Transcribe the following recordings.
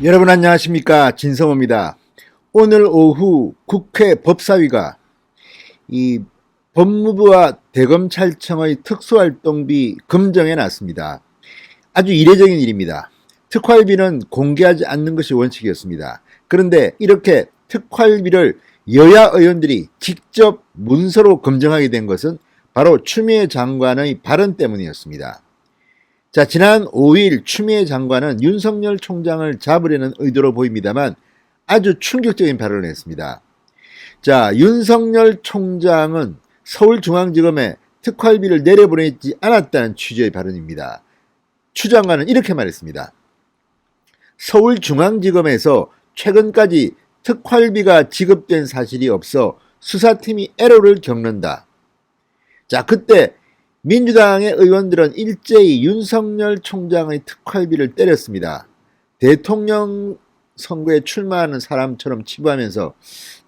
여러분 안녕하십니까, 진성호입니다. 오늘 오후 국회 법사위가 이 법무부와 대검찰청의 특수활동비 검정에 났습니다. 아주 이례적인 일입니다. 특활비는 공개하지 않는 것이 원칙이었습니다. 그런데 이렇게 특활비를 여야 의원들이 직접 문서로 검증하게 된 것은 바로 추미애 장관의 발언 때문이었습니다. 자, 지난 5일 추미애 장관은 윤석열 총장을 잡으려는 의도로 보입니다만 아주 충격적인 발언을 했습니다. 자, 윤석열 총장은 서울중앙지검에 특활비를 내려보내지 않았다는 취지의 발언입니다. 추 장관은 이렇게 말했습니다. 서울중앙지검에서 최근까지 특활비가 지급된 사실이 없어 수사팀이 애로를 겪는다. 자, 그때 민주당의 의원들은 일제히 윤석열 총장의 특활비를 때렸습니다. 대통령 선거에 출마하는 사람처럼 치부하면서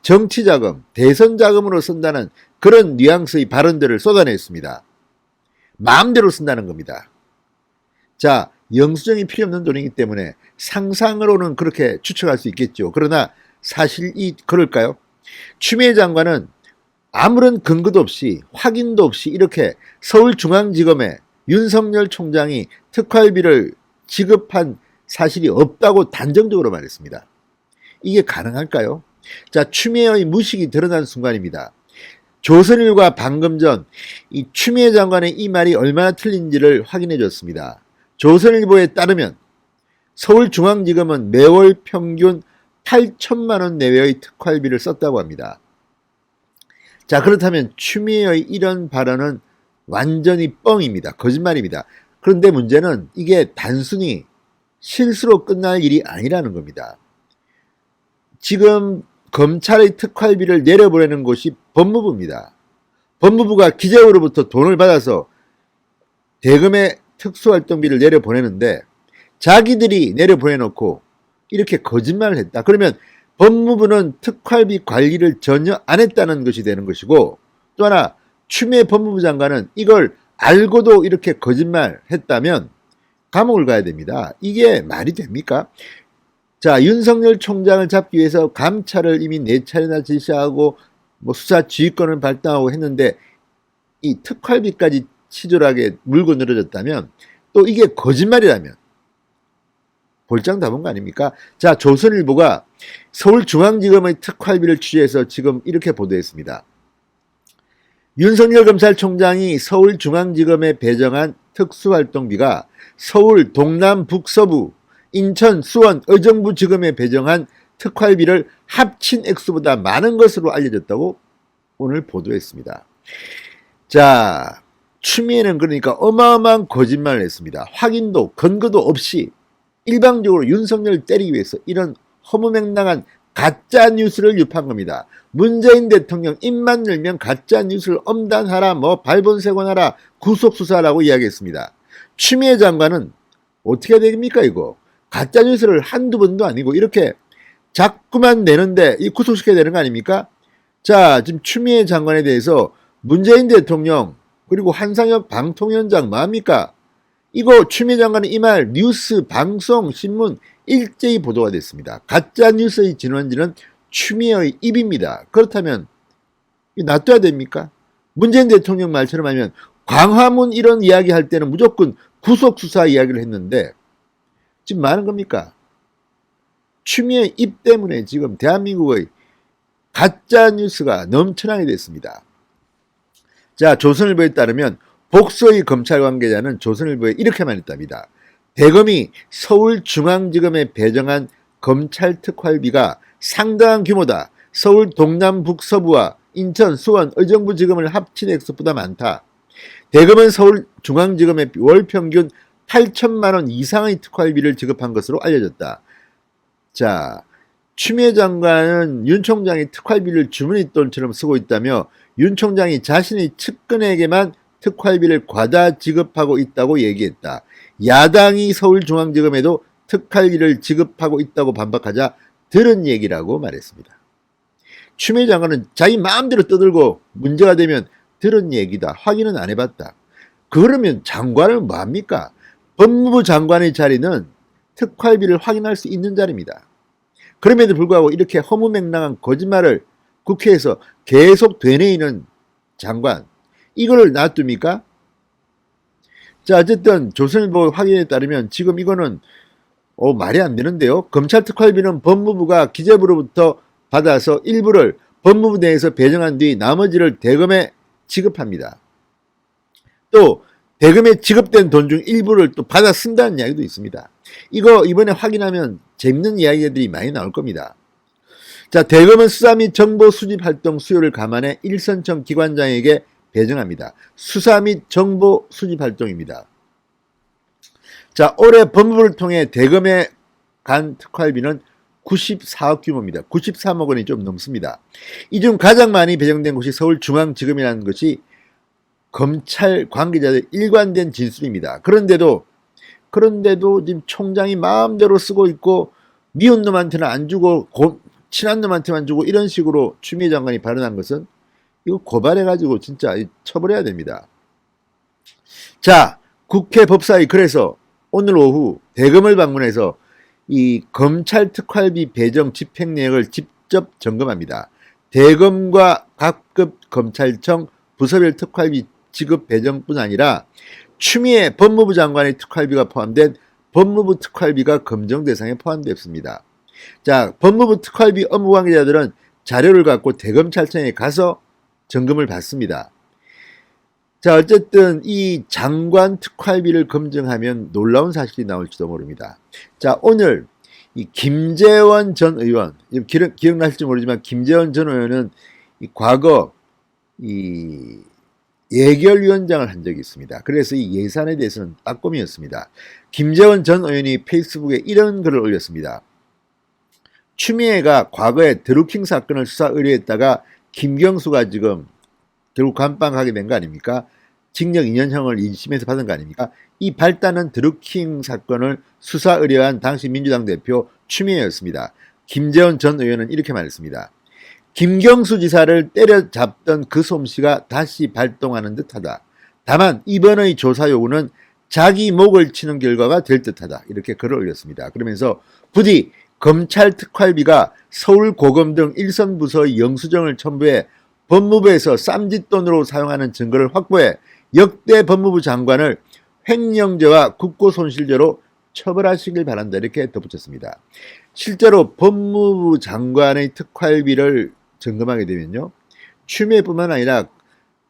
정치자금, 대선자금으로 쓴다는 그런 뉘앙스의 발언들을 쏟아냈습니다. 마음대로 쓴다는 겁니다. 자, 영수증이 필요 없는 돈이기 때문에 상상으로는 그렇게 추측할 수 있겠죠. 그러나 사실이 그럴까요? 추미애 장관은 아무런 근거도 없이 확인도 없이 이렇게 서울중앙지검에 윤석열 총장이 특활비를 지급한 사실이 없다고 단정적으로 말했습니다. 이게 가능할까요? 자, 추미애의 무식이 드러난 순간입니다. 조선일보가 방금 전 이 추미애 장관의 이 말이 얼마나 틀린지를 확인해 줬습니다. 조선일보에 따르면 서울중앙지검은 매월 평균 8천만 원 내외의 특활비를 썼다고 합니다. 자, 그렇다면 추미애의 이런 발언은 완전히 뻥입니다. 거짓말입니다. 그런데 문제는 이게 단순히 실수로 끝날 일이 아니라는 겁니다. 지금 검찰의 특활비를 내려보내는 곳이 법무부입니다. 법무부가 기재부로부터 돈을 받아서 대검의 특수활동비를 내려보내는데 자기들이 내려보내놓고 이렇게 거짓말을 했다. 그러면 법무부는 특활비 관리를 전혀 안 했다는 것이 되는 것이고, 또 하나 추미애 법무부 장관은 이걸 알고도 이렇게 거짓말했다면 감옥을 가야 됩니다. 이게 말이 됩니까? 자, 윤석열 총장을 잡기 위해서 감찰을 이미 4차례나 지시하고 수사 지휘권을 발동하고 했는데 이 특활비까지 치졸하게 물고 늘어졌다면, 또 이게 거짓말이라면 볼장 담은 거 아닙니까? 자, 조선일보가 서울중앙지검의 특활비를 취재해서 지금 이렇게 보도했습니다. 윤석열 검찰총장이 서울중앙지검에 배정한 특수활동비가 서울 동남 북서부 인천 수원 의정부지검에 배정한 특활비를 합친 액수보다 많은 것으로 알려졌다고 오늘 보도했습니다. 자, 추미애는 그러니까 어마어마한 거짓말을 했습니다. 확인도 근거도 없이 일방적으로 윤석열을 때리기 위해서 이런 허무맹랑한 가짜 뉴스를 유포한 겁니다. 문재인 대통령 입만 열면 가짜 뉴스를 엄단하라, 발본색원하라, 구속수사라고 이야기했습니다. 추미애 장관은 어떻게 됩니까 이거? 가짜 뉴스를 한두 번도 아니고 이렇게 자꾸만 내는데 이 구속시켜야 되는 거 아닙니까? 자, 지금 추미애 장관에 대해서 문재인 대통령 그리고 한상혁 방통위원장 뭐합니까? 이거 추미애 장관은 이 말 뉴스, 방송, 신문 일제히 보도가 됐습니다. 가짜 뉴스의 진원지는 추미애의 입입니다. 그렇다면 놔둬야 됩니까? 문재인 대통령 말처럼 하면 광화문 이런 이야기 할 때는 무조건 구속수사 이야기를 했는데 지금 뭐 하는 겁니까? 추미애 입 때문에 지금 대한민국의 가짜 뉴스가 넘쳐나게 됐습니다. 자, 조선일보에 따르면 복수의 검찰 관계자는 조선일보에 이렇게 말했답니다. 대검이 서울중앙지검에 배정한 검찰 특활비가 상당한 규모다. 서울 동남 북서부와 인천 수원 의정부지검을 합친 액수보다 많다. 대검은 서울중앙지검에 월 평균 8천만 원 이상의 특활비를 지급한 것으로 알려졌다. 자, 추미애 장관은 윤 총장이 특활비를 주머니 돈처럼 쓰고 있다며 윤 총장이 자신의 측근에게만 특활비를 과다 지급하고 있다고 얘기했다. 야당이 서울중앙지검에도 특활비를 지급하고 있다고 반박하자 들은 얘기라고 말했습니다. 추미애 장관은 자기 마음대로 떠들고 문제가 되면 들은 얘기다. 확인은 안 해봤다. 그러면 장관은 뭐합니까? 법무부 장관의 자리는 특활비를 확인할 수 있는 자리입니다. 그럼에도 불구하고 이렇게 허무맹랑한 거짓말을 국회에서 계속 되뇌이는 장관, 이거를 놔둡니까? 자, 어쨌든 조선일보 확인에 따르면 지금 이거는 말이 안 되는데요. 검찰 특활비는 법무부가 기재부로부터 받아서 일부를 법무부 내에서 배정한 뒤 나머지를 대검에 지급합니다. 또 대검에 지급된 돈 중 일부를 또 받아 쓴다는 이야기도 있습니다. 이거 이번에 확인하면 재밌는 이야기들이 많이 나올 겁니다. 자, 대검은 수사 및 정보 수집 활동 수요를 감안해 일선청 기관장에게 배정합니다. 수사 및 정보 수집 활동입니다. 자, 올해 법무부를 통해 대검에 간 특활비는 94억 규모입니다. 93억 원이 좀 넘습니다. 이 중 가장 많이 배정된 곳이 서울중앙지검이라는 것이 검찰 관계자들 일관된 진술입니다. 그런데도 지금 총장이 마음대로 쓰고 있고 미운 놈한테는 안 주고 친한 놈한테만 주고 이런 식으로 추미애 장관이 발언한 것은 이거 고발해가지고 진짜 처벌해야 됩니다. 자, 국회 법사위 그래서 오늘 오후 대검을 방문해서 이 검찰 특활비 배정 집행 내역을 직접 점검합니다. 대검과 각급 검찰청 부서별 특활비 지급 배정뿐 아니라 추미애 법무부 장관의 특활비가 포함된 법무부 특활비가 검정 대상에 포함됐습니다. 자, 법무부 특활비 업무 관계자들은 자료를 갖고 대검찰청에 가서 점검을 받습니다. 자, 어쨌든 이 장관 특활비를 검증하면 놀라운 사실이 나올지도 모릅니다. 자, 오늘 이 김재원 전 의원, 기억나실지 모르지만 김재원 전 의원은 과거 예결위원장을 한 적이 있습니다. 그래서 이 예산에 대해서는 빠꼼이었습니다. 김재원 전 의원이 페이스북에 이런 글을 올렸습니다. 추미애가 과거에 드루킹 사건을 수사 의뢰했다가 김경수가 지금 결국 감방하게 된 거 아닙니까? 징역 2년형을 2심에서 받은 거 아닙니까? 이 발단은 드루킹 사건을 수사 의뢰한 당시 민주당 대표 추미애였습니다. 김재원 전 의원은 이렇게 말했습니다. 김경수 지사를 때려잡던 그 솜씨가 다시 발동하는 듯하다. 다만 이번의 조사 요구는 자기 목을 치는 결과가 될 듯하다. 이렇게 글을 올렸습니다. 그러면서 부디 검찰 특활비가 서울고검 등 일선 부서의 영수증을 첨부해 법무부에서 쌈짓돈으로 사용하는 증거를 확보해 역대 법무부 장관을 횡령죄와 국고손실죄로 처벌하시길 바란다. 이렇게 덧붙였습니다. 실제로 법무부 장관의 특활비를 점검하게 되면요, 추미애뿐만 아니라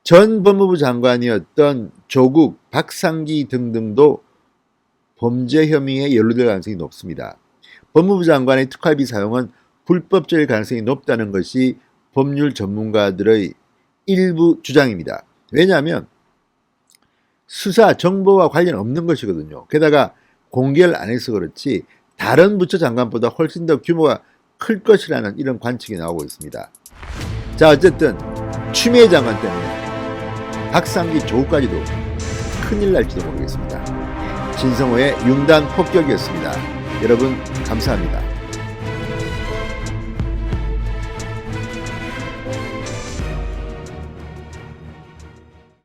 전 법무부 장관이었던 조국, 박상기 등등도 범죄 혐의에 연루될 가능성이 높습니다. 법무부 장관의 특활비 사용은 불법적일 가능성이 높다는 것이 법률 전문가들의 일부 주장입니다. 왜냐하면 수사 정보와 관련 없는 것이거든요. 게다가 공개를 안 해서 그렇지 다른 부처 장관보다 훨씬 더 규모가 클 것이라는 이런 관측이 나오고 있습니다. 자, 어쨌든 추미애 장관 때문에 박상기 조국까지도 큰일 날지도 모르겠습니다. 진성호의 융단 폭격이었습니다. 여러분 감사합니다.